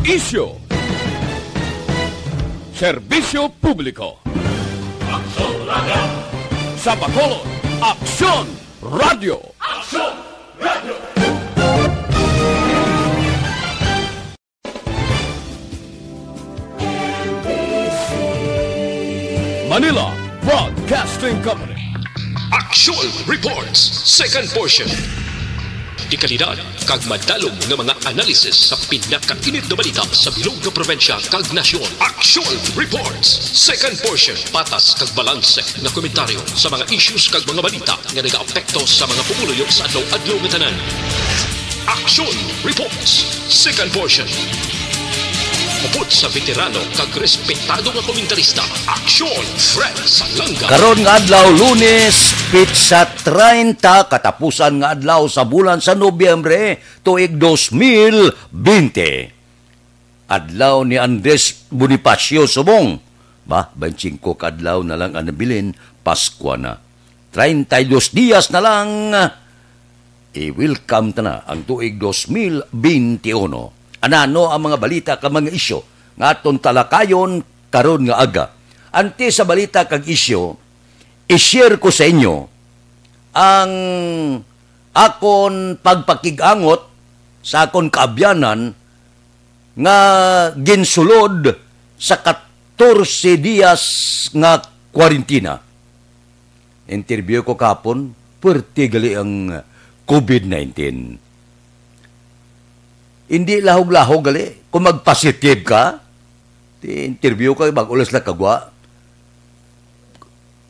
Isyo. Serbisyo publiko. Aksyon Radio! Sa Bacolod, Aksyon Radio. Aksyon Radio! Manila Broadcasting Company. Action Reports, second portion. Di kalidad, kag madalong ng mga analisis sa pinakainit na balita sa bilog na probensya kag nasyon. Action Reports, second portion. Patas kag balanse na komentaryo sa mga issues kag mga balita nga nag-aapekto sa mga pumuluyo sa adlaw-adlaw nga tanan. Action Reports, second portion. Upod sa veterano kag respetado nga komentarista, Aksyon Fred Salanga. Karon nga adlaw Lunes, pitsa 30 katapusan nga adlaw sa bulan sa Nobyembre tuig 2020. Adlaw ni Andres Bonifacio Subong. 25 kadlaw na lang ang nabilin, Pasko na. 32 dias na lang, i-welcome na ang tuig 2021. Anano ang mga balita kag mga isyo nga aton talakayon karon nga aga. Ante sa balita kag isyo, i-share ko sa inyo ang akon pagpakig-angot sa akon kaabyanan nga ginsulod sa 14 dias nga kwarentina. Interview ko kapon, puwerte gali ang COVID-19. Hindi lahog-lahog gali. Kung mag-positive ka, interview ka, mag-ulas na kagwa.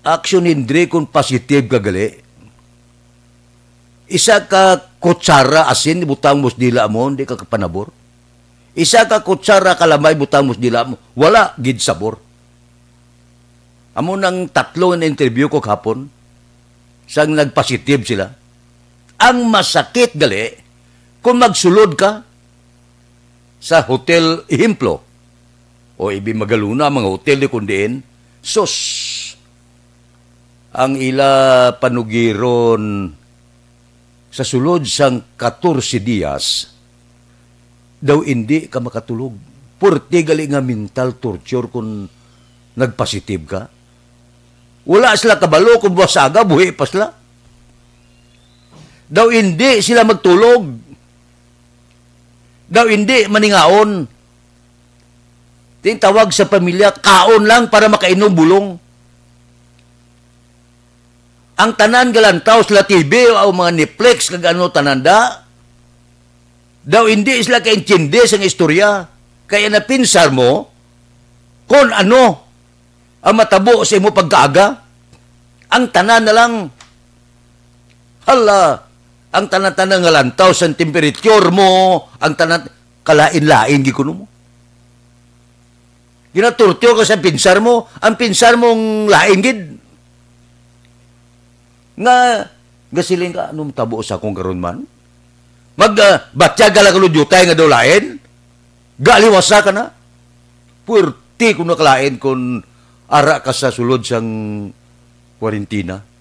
Action hindi kung positive ka gali. Isa ka kutsara asin, butang mo dila mo, hindi ka kapanabor. Isa ka kutsara kalamay, butang mo dila mo, wala gid sabor. Amo nang tatlo na interview ko kahapon, sang nag-positive sila. Ang masakit gali, kung magsulod ka, sa hotel Ihimplo o ibi magaluna mga hotel di kundiin, sus ang ila panugiron sa sulod sang 14 dias daw hindi ka makatulog. Purti gali nga mental torture kung nagpositive ka. Wala sila kabalo kung buwasaga, buhi pa sila. Daw hindi sila magtulog. Daw hindi maningaon. Tawag sa pamilya, kaon lang para makainom bulong. Ang tanan galantaw sila TV o mga Netflix kag ano tananda. Daw hindi sila kaintindi sa istorya. Kaya napinsar mo kung ano ang matabo sa imo pagkaaga. Ang tanan na lang, hala, ang tanan-tanan nga lantaw sa temperature mo, ang tanan, kalain-lain, gikuno mo. Ginaturtyo ka sa pinsar mo, ang pinsar mong lain, gid. Nga, gasiling ka, anong tabo sa akong karon man? Batya gala kaludutay nga daw lain? Galiwasa ka na? Puerti kung nakalain kung ara ka sa sulod sang kwarentina.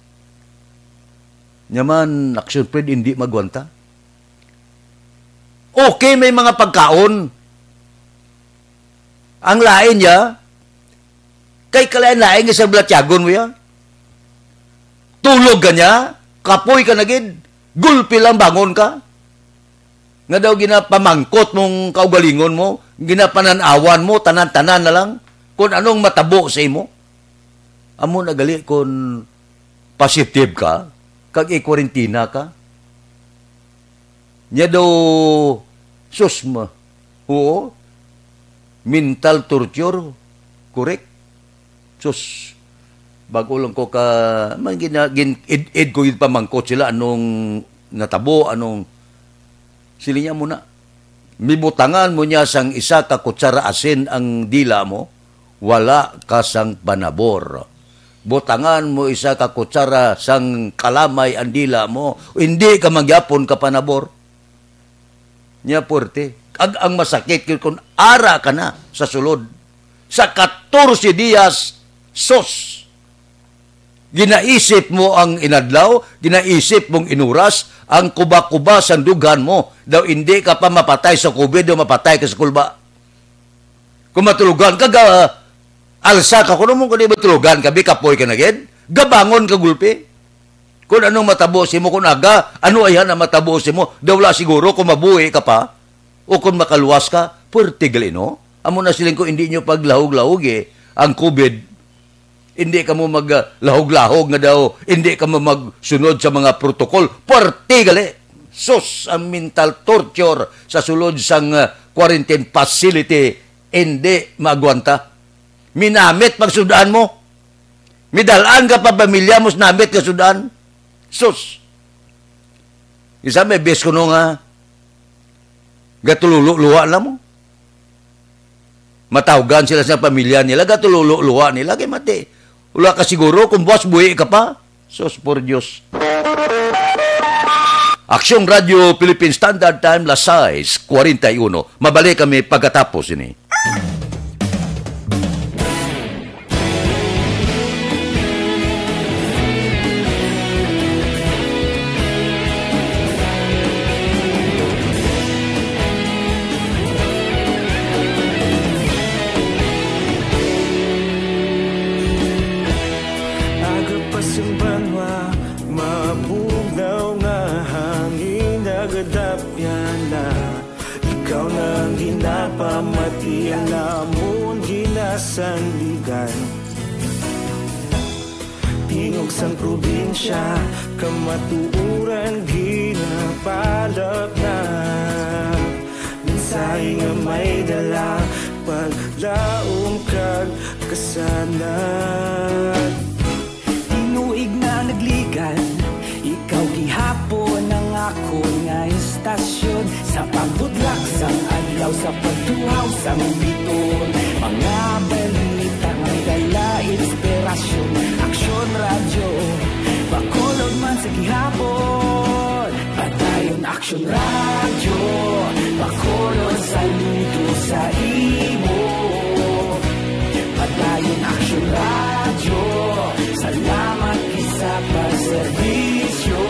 Nyaman, Action Fred, hindi magwanta. Okay, may mga pagkaon. Ang lain niya, kay kalain-lain nga sa blatyagon mo ya. Tulog ka niya, kapoy ka na gid, gulpi lang bangon ka. Nga daw ginapamangkot mong kaugalingon mo, ginapananawan mo, tanan-tanan na lang, kung anong matabo sa imo. Amo nagali kung positive ka, kag i-quarantina ka. Nya daw, susma, oo, mental torture, correct? Sus, bago lang ko ka, man id ko yung pamangkot sila, anong natabo, anong, sili niya muna. Mibutangan mo niya sang isa ka kutsara asin ang dila mo, wala ka sang panabor. Butangan mo isa ka kutsara sang kalamay ang dila mo, hindi ka magyapon ka panabor. Nya porte, ang masakit kung ara ka na sa sulod. Sa 14 dias, sos. Ginaisip mo ang inadlaw, ginaisip mong inuras, ang kuba-kuba sa dugan mo. Daw hindi ka pa mapatay sa COVID, daw mapatay ka sa kulba. Kung matulugan ka, alsa ka, kung naman kung di matulugan ka, kapoy ka na gid, gabangon ka gulpi. Kung anong matabusin mo, kung aga, ano ayan ang matabusin mo, daw wala siguro kung mabuhi ka pa, o kung makaluwas ka, puwerte galino. Amo na siling kung hindi nyo paglahog-lahog ang COVID, hindi ka mo maglahog-lahog nga daw, hindi ka mo magsunod sa mga protokol, puwerte gali. Sus, ang mental torture sa sulod sang quarantine facility, hindi magwanta. Minamit pagsudaan mo. Midalaan ka pa pamilya mo, namit ka sudaan. Sus. Isa may bes ko nung gatululuwa na mo. Matawgan sila sa pamilya nila, gatululuwa nila, kay mati. Wala ka siguro, kung buwas buhi ka pa. Sus, por Diyos. Aksyong Radio Philippine Standard Time, las 6:41. Mabalik kami pagkatapos ini. Pamati alamon ginasandigan tingog sang probinsya kamatuuran ginapalap na mensahe nga may dala paglaom kag kasanad tinuig na nagligan ikaw gihapon ang ako nga istasyon sa pagbudlak sang adlaw sa pagtuhaw sa biton mga balita may dala inspirasyon aksyon radyo bakolod man sa gihapon patayon aksyon radyo bakolod sa luto sa imo patayon aksyon radyo salamat isa pa serbisyo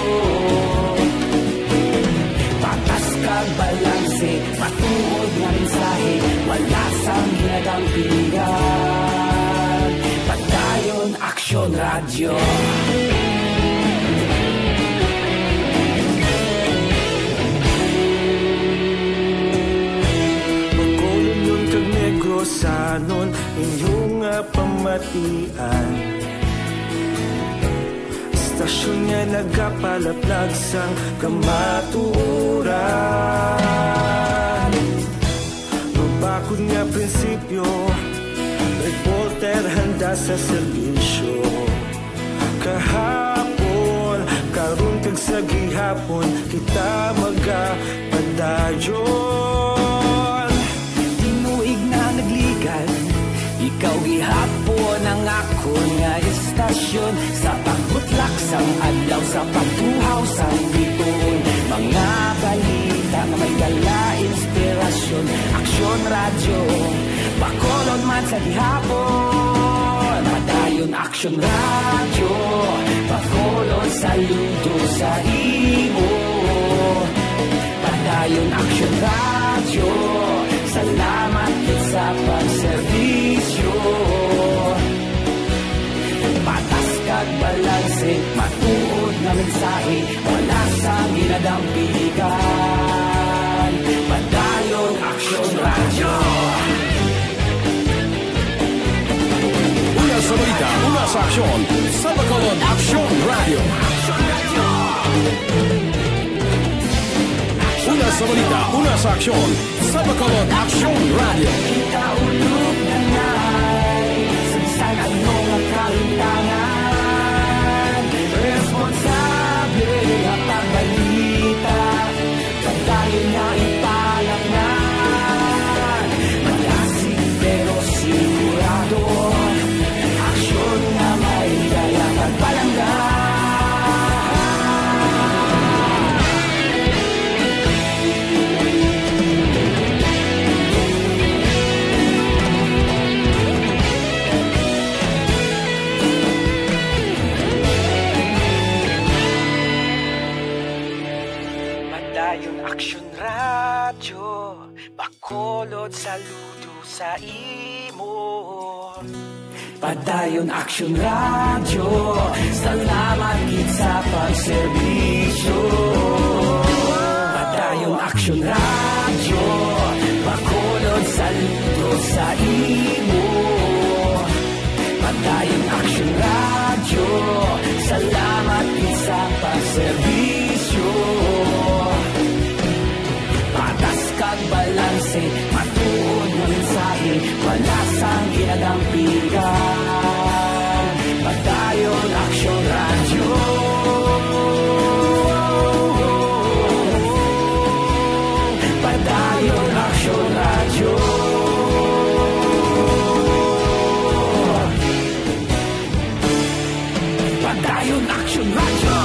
patas kag balanse patuod nga mensahe wala sang ginadang pilihan patayon aksyon radyo pagkolon yun kag negrosanon inyong pamatian istasyon nga nagapalaplag sang kamatuuran mabakod nga prinsipyo reporter handa sa serbisyo kahapon karon kag sa gihapon kita magapadayon tinuig na nagligan ikaw gihapon ang ako nga istasyon sa pagbutlak sang adlaw sa pagtuhaw sa biton mga balita nga may dala inspirasyon aksyon radyo bakolon man sa gihapon padayon aksyon radyo bakolon sa luto sa imo padayon aksyon radyo salamat sa pagserbisyo patas kag balanse matuod na mensahe wala sa ginadang piligan padayon aksyon radyo Una sa balita, una sa aksyon, sa Bacolod Aksyon Radio. Una sa balita, una sa aksyon, sa Bacolod Aksyon Radio. kita ulog na na'y sinsan ang mga kalintangan responsable at pagbalita pagdayon na ipalaknan malasig pero sigurado aksyon na may dala pagpalanggan Bacolod, saludo sa imo. Padayon Action Radio, salamat gid sa pagserbisyo. Padayon Action Radio, Bacolod, saludo sa imo. Padayon Action Radio, salamat gid sa pagserbisyo. Patas kag balanse, matuod na mensahe, wala sang ginadampigan. Padayon Action Radio. Padayon Action Radio. Padayon Action Radio.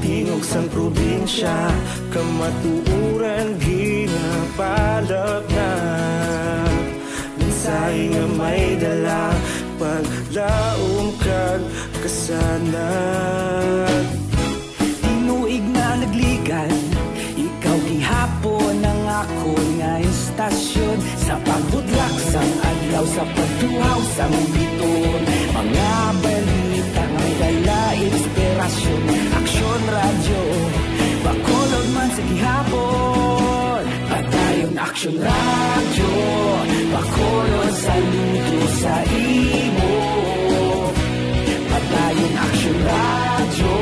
Tingog sang probinsya, kamatuuran ginapalap na. Mensahe nga may dala, paglaom kag kasanag. Tinuig na nagligan, ikaw gihapon ang ako nga istasyon. Sa pagbudlak sang adlaw, sa pagtuhaw sang biton. Mga balita nga dala inspirasyon. Action Radio, Bacolod man sa gihapon. Padayon Action Radio, Bacolod, saludo sa imo. Padayon Action Radio,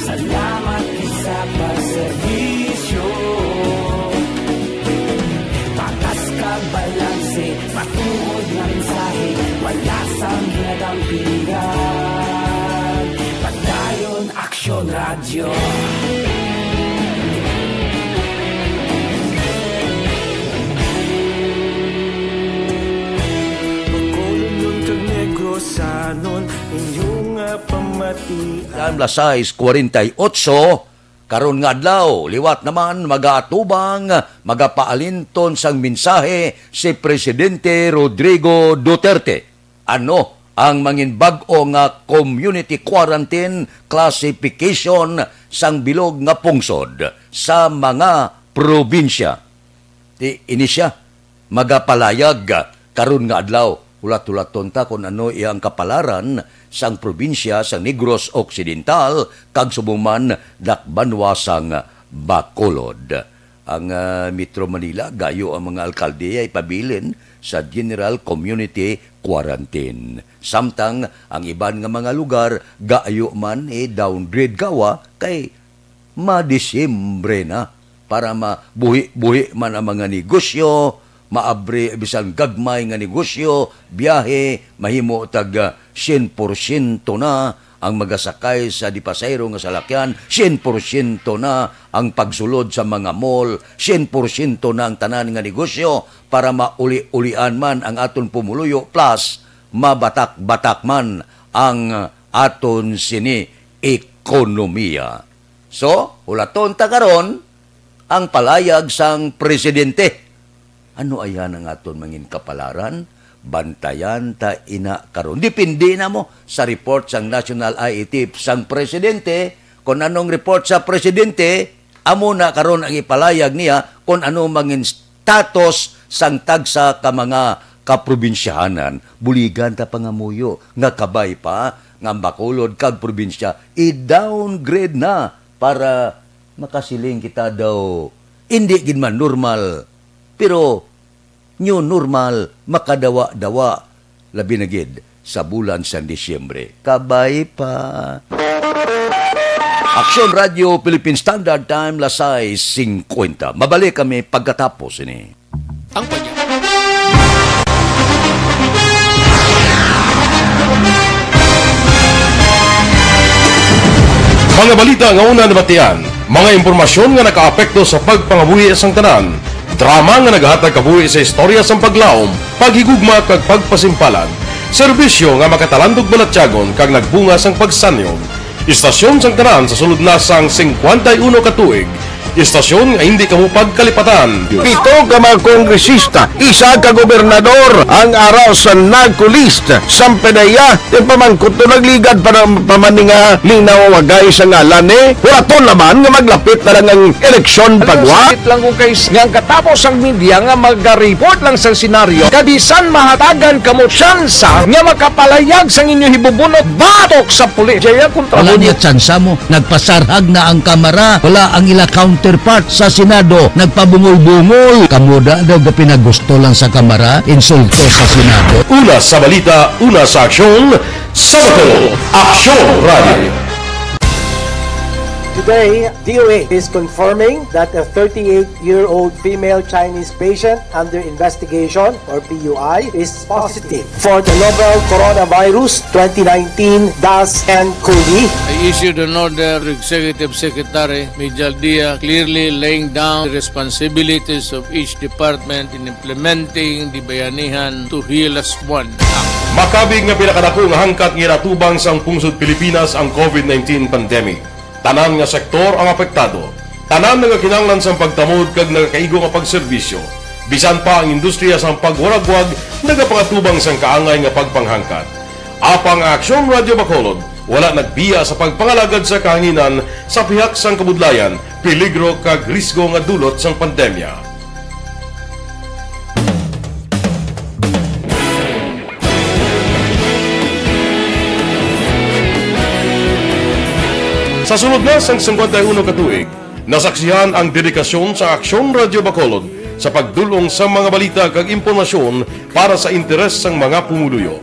salamat sa pagserbisyo. Patas kag balanse, matuod nga mensahe, wala sang ginadampigan. Padayon Action Radio. Sanon inyong pamatian. Las 6:48 karon nga adlaw liwat naman magaatubang magapaalinton sang mensahe si Presidente Rodrigo Duterte. Ano ang mangin bag-o nga community quarantine classification sang bilog nga pungsod sa mga probinsya? Ini siya magapalayag karon nga adlaw. Ulat-ulaton ta kung ano iyang kapalaran sang probinsya sa Negros Occidental kag subong dakbanwasang Bacolod. Ang Metro Manila gayo ang mga alkalde ay pabilin sa General Community Quarantine. Samtang ang iban nga mga lugar gayo man downgrade gawa kay Disyembre na para mabuhi-buhi man ang mga negosyo, maabre bisan gagmay nga negosyo, biyahe, mahimo tag 100% na ang magasakay sa dipasayro nga salakyan, 100% na ang pagsulod sa mga mall, 100% na ang tanan nga negosyo para mauli-ulian man ang aton pumuluyo plus mabatak-batak man ang aton sini ekonomiya. So, ulaton ta karon ang palayag sang presidente. Ano ayan ang aton mangin kapalaran? Bantayan ta ina karon. Depende na mo sa report sang National IETF sang presidente. Kung anong report sa presidente, amo na karon ang ipalayag niya kung ano mangin status sang tagsa ka mga kaprobinsyahanan. Buligan ta pangamuyo nga kabay pa nga Bacolod kag probinsya i-downgrade na para makasiling kita daw hindi gid man normal. Pero, new normal, makadawa-dawa, labi na gid sa bulan sa Disyembre. Kabay pa. Aksyon Radio Philippine Standard Time, lasay 50. Mabalik kami pagkatapos ini. Ang panya. Mga balita nga una nabatian, mga impormasyon nga nakaapekto sa pagpangabuhi sang tanan, drama nga naghatag kabuhi sa istorya sang paglaom, paghigugma kag pagpasimpalan, serbisyo nga makatalandog balatyagon kag nagbunga sang pagsanyog, istasyon sang tanan sa sulod na sang 51 ka tuig, istasyon nga hindi kamo pagkalipatan. 7 ka mga kongresista, 1 ka gobernador ang araw sa nagkulist sampedaya di pamangkot to nagligad para pamaninga linaw wagay sa ngalan wala to naman nga maglapit na lang ang eleksyon pagwa. Sakit lang kung kayo nga katapos ang media nga mag-report lang sa senaryo kabisan mahatagan kamo tsansa nga makapalayag sa inyo hibubunot batok sa pulis. Jaya kontra wala niya tsansa mo, nagpasarhag na ang kamera, wala ang ila counterpart sa Senado, nagpabungol-bungol. Kamuda daw ga pinagusto lang sa kamera, insulto sa Senado. Una sa balita, una sa aksyon, Sabado, Aksyon Radio. Today, DOA is confirming that a 38-year-old female Chinese patient under investigation, or PUI, is positive for the novel coronavirus 2019 DAS-CoV. I issued an order to Executive Secretary Mijal Dia clearly laying down the responsibilities of each department in implementing the Bayanihan to Heal as One Act. Makabig nga pinakadako nga hangkat nga natubang sang pungsod Pilipinas ang COVID-19 pandemic. Tanan nga sektor ang apektado. Tanan nga kinahanglan sang pagtamod kag nagakaigo nga pagserbisyo. Bisan pa ang industriya sang pagwaragwag nagapangatubang sang kaangay nga pagpanghangkat. Apang Aksyon Radio Bacolod wala nagbiya sa pagpangalagad sa kahanginan sa pihak sang kabudlayan, peligro kag risgo nga dulot sang pandemya. Sa sunod na sang 51 ka tuig, nasaksihan ang dedikasyon sa Aksyon Radio Bacolod sa pagdulong sa mga balita kag impormasyon para sa interes sang mga pumuluyo.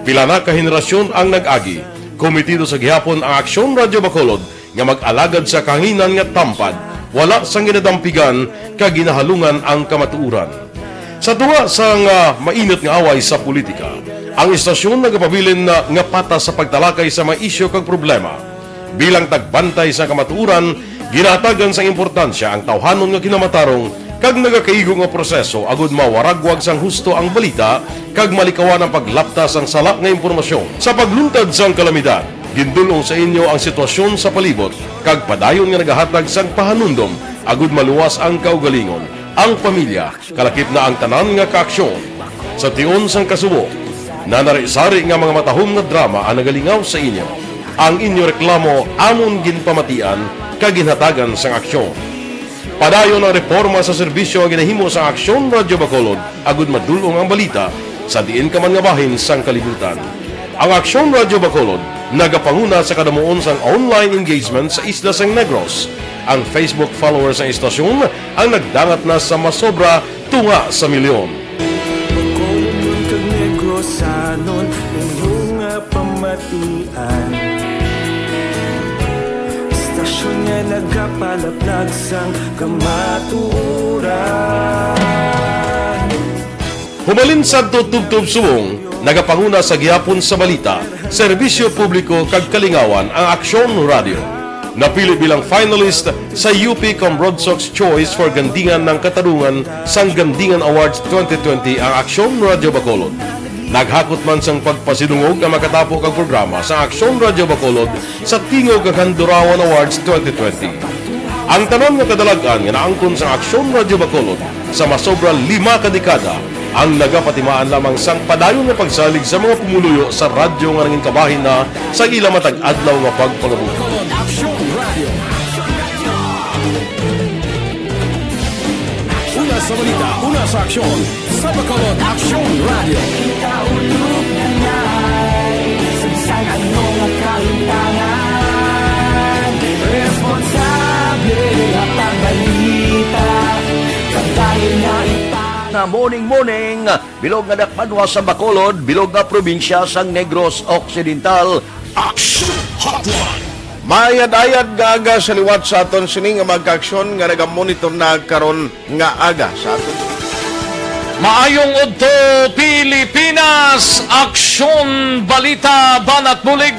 Pila na ka henerasyon ang nag-agi, komitido sa gihapon ang Aksyon Radio Bacolod nga mag-alagad sa kahanginan nga tampad, wala sang ginadampigan kag ginahalungan ang kamatuuran. Sa tunga sang mainit nga away sa politika, ang istasyon nagapabilin na nga patas sa pagtalakay sa mga isyu kag problema. Bilang tagbantay sa kamatuuran, ginatagan sa importansya ang tawhanon nga kinamatarong kag nagakaigo nga proseso agud mawaragwag sang husto ang balita kag malikawan ang paglaptas ang sala nga impormasyon. Sa pagluntad sang kalamidad, gindulong sa inyo ang sitwasyon sa palibot kag padayon nga nagahatag sang pahanundom agud maluwas ang kaugalingon, ang pamilya, kalakip na ang tanan nga kaaksyon. Sa tion sang kasubo, nanari-sari nga mga matahom nga drama ang nagalingaw sa inyo. Ang inyo reklamo amon ginpamatian kag ginhatagan sang aksyon. Padayon ang reforma sa serbisyo nga ginahimo sa Aksyon Radio Bacolod agud madulong ang balita sa diin ka man nga bahin sang kalibutan. Ang Aksyon Radio Bacolod nagapanguna sa kadamuon sang online engagement sa Isla San Negros. Ang Facebook followers ng istasyon ang nagdangat na sa masobra tunga sa milyon. Bacolod kag Negros anon inyong pamatian. Istasyon nga nagapalaplag sang kamaturan. Humalin sa tutubtub subong, nagapanguna sa gihapon sa balita, serbisyo publiko kag kalingawan ang Aksyon Radio. Napili bilang finalist sa UP Broad Sox Choice for Gandingan ng Katarungan sang Gandingan Awards 2020 ang Aksyon Radio Bacolod. Naghakot man sang pagpasidungog ang makatapo kag programa sa Aksyon Radio Bacolod sa Tingog kag Handurawan Awards 2020. Ang tanon nga kadalagan nga naangkon sa Aksyon Radio Bacolod sa masobra 5 ka dekada ang nagapatimaan lamang sang padayon nga pagsalig sa mga pumuluyo sa radyo nga nangin kabahin na sa ila matag adlaw nga pagpangabuhi. Una sa balita, una sa aksyon, sa Bacolod Aksyon Radio. Kaulog na na'y sagsang anong kalintangan. Responsable at ang balita, kagaya na Na morning, bilog nga dakpanwa sa Bacolod, bilog nga probinsya sang Negros Occidental. Action Hotline. Mayad-ayad nga aga sa liwat sa aton sini nga magka-aksyon nga nagamonitor na karon nga aga sa aton. Maayong udto Pilipinas, aksyon, balita, banat bulig.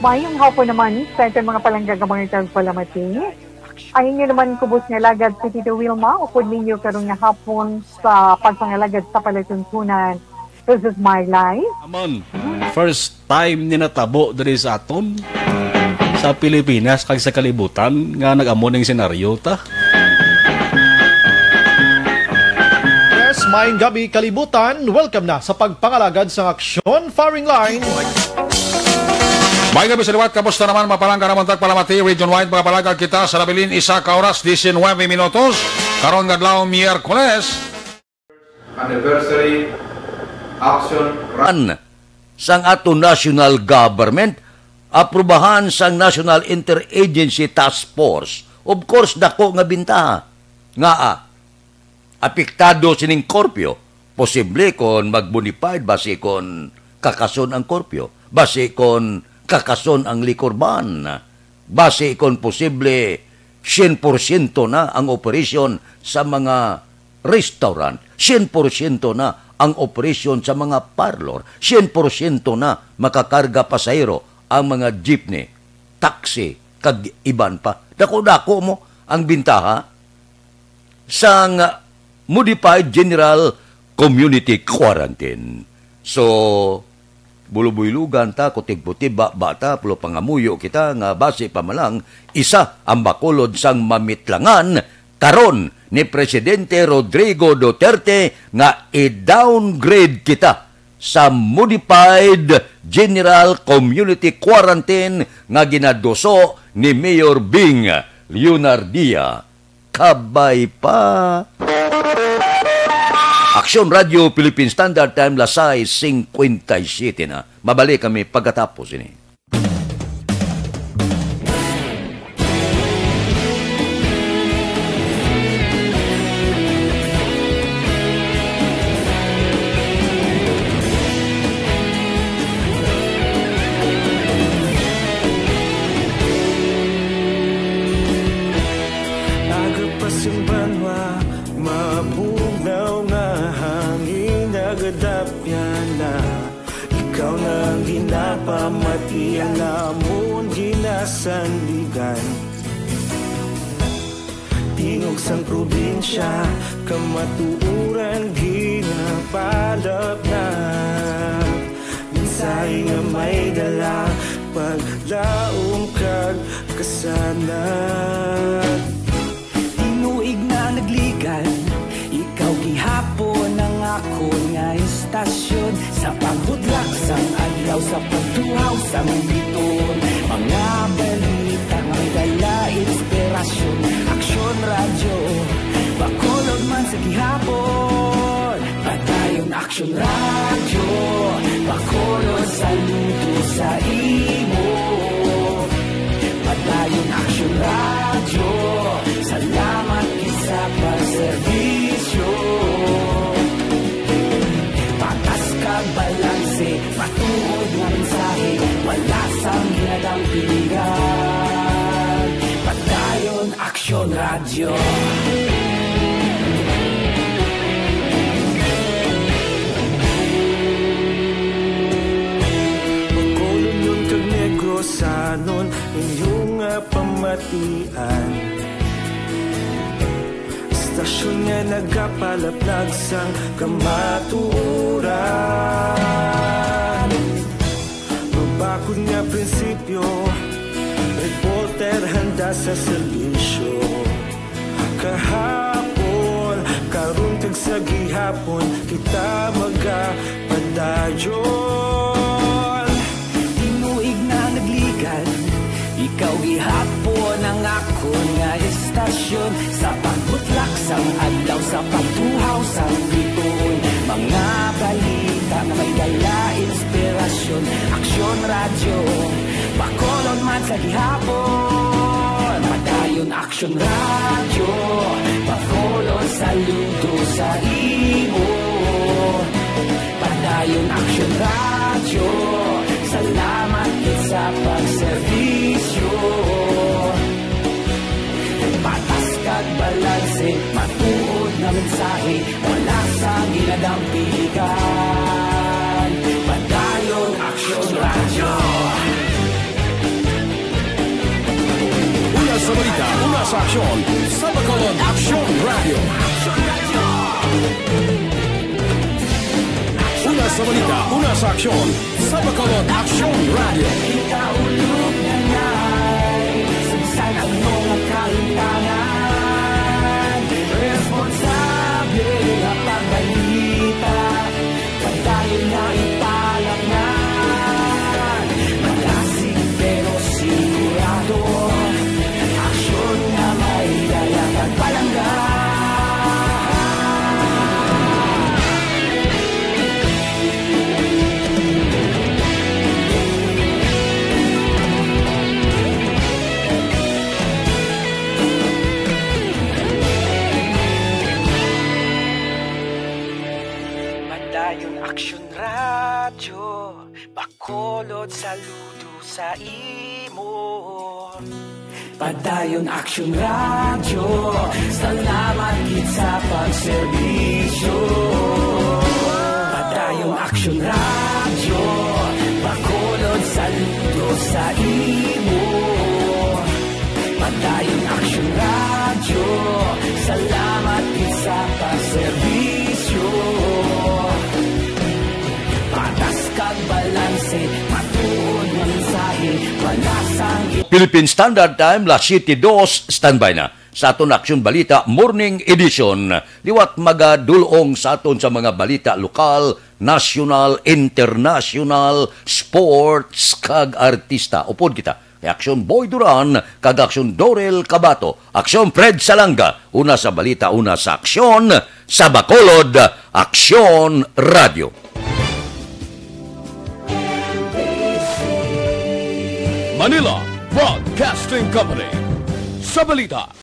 Mayong hapon naman sa ating mga palanggagamang itang palamati. Ayun nyo naman kubos nga lagad sa Tito Wilma, upod ninyo karong nga hapon sa pagpangalagad sa palatuntunan. This is my life. Amon, first time ni natabo diri sa aton sa Pilipinas kag sa kalibutan nga nag-amo ning senaryo ta. Yes, maayong gabi kalibutan. Welcome na sa pagpangalagad sa aksyon firing line. May gabi sa liwat, kamusta naman mapalangga naman tagpalamati, region-wide mga palagag kita sa labilin, 1 oras, 19 minutos, karon nga adlaw Miyerkules. Anniversary action run sang ato national government, aprubahan sang National Interagency Task Force. Of course, dako nga bintaha. Nga apektado sining korpyo. Posible kon magbonified base kon kakason ang korpyo. Base kon kakason ang likorban. Base kon posible 100% na ang operasyon sa mga restaurant. 100% na ang operasyon sa mga parlor. 100% na makakarga pasahero ang mga jeepney, taxi, kag iban pa. Dako-dako mo ang bintaha sang Modified General Community Quarantine. So, bulubuy-lugan ta, kutig-puti, bata, pulo pangamuyo kita, nga base pa malang, isa ang bakulod sang mamitlangan karon ni Presidente Rodrigo Duterte nga i-downgrade kita sa Modified General Community Quarantine nga ginadoso ni Mayor Bing Leonardia. Kabay pa. Aksyon Radio Philippine Standard Time, lasay 57 na. Mabalik kami pagkatapos ini. Pamati ang amon ginasandigan, tingog sang probinsya kamatuuran ginapalap na minsay nga may dala paglaom kag kasanat. Tinuig na nagligan, ikaw gihapon ang ako nga istasyon sa pagbudlak sang adlaw sa pagtuhaw sa biton. Mga balita nga may dala inspirasyon, aksyon radyo bakulod man sa gihapon. Padayon aksyon radyo bakulod sa luto sa imo. Padayon aksyon radyo, salamat isa pagserbisyo. Balanse, matuod nga mensahe, wala sang ginadang pilihan. Padayon aksyon radyo. Pagkulong yung kag negros anon inyong pamatian. Stasyon nga nagapalaplag sang kamatuuran. Mabakod nga prinsipyo, reporter handa sa serbisyo. Kahapon, karun kag sa gihapon, kita magapadayon. Tinuig na nagligan, ikaw gihapon ang ako nga istasyon sa pagbutlak sang adlaw sa pagtuhaw sang biton. Mga balita na may dala inspirasyon, aksyon radyo bakolon man sa gihapon. Padayon aksyon radyo bakolon sa luto sa imo. Padayon aksyon radyo, salamat mensahe, wala sa ginadampilikan. Padayon Aksyon Radyo. Una sa balita, una sa aksyon, sa Bacolod Aksyon Radio. Una sa balita, una sa aksyon, sa Bacolod Aksyon Radio. Ikaulog na na'y sumsan ang mga kahintangan. Responsable na pagbalita, pagdayon na ipalak na. Malasig pero sigurado, aksyon na may lalakad palangga. Aksyon Radyo, Bacolod, saludo sa imo. Padayon Aksyon Radyo, salamat gid sa pagserbisyo. Padayon Aksyon Radyo, Bacolod, saludo sa imo. Padayon Aksyon Radyo, salamat gid sa pagserbisyo. Patas kag balanse, matuod ng mensahe, palasang... Philippine Standard Time, las 7:02, standby na. Sa aton Aksyon Balita Morning Edition, liwat magadulong sa aton sa mga balita lokal, national, international, sports, kag artista. Upod kita, kay Aksyon Boy Duran, kag Aksyon Dorel Cabato, Aksyon Fred Salanga, una sa balita, una sa aksyon, sa Bacolod, Aksyon Radio. Manila Broadcasting Company. Sa balita.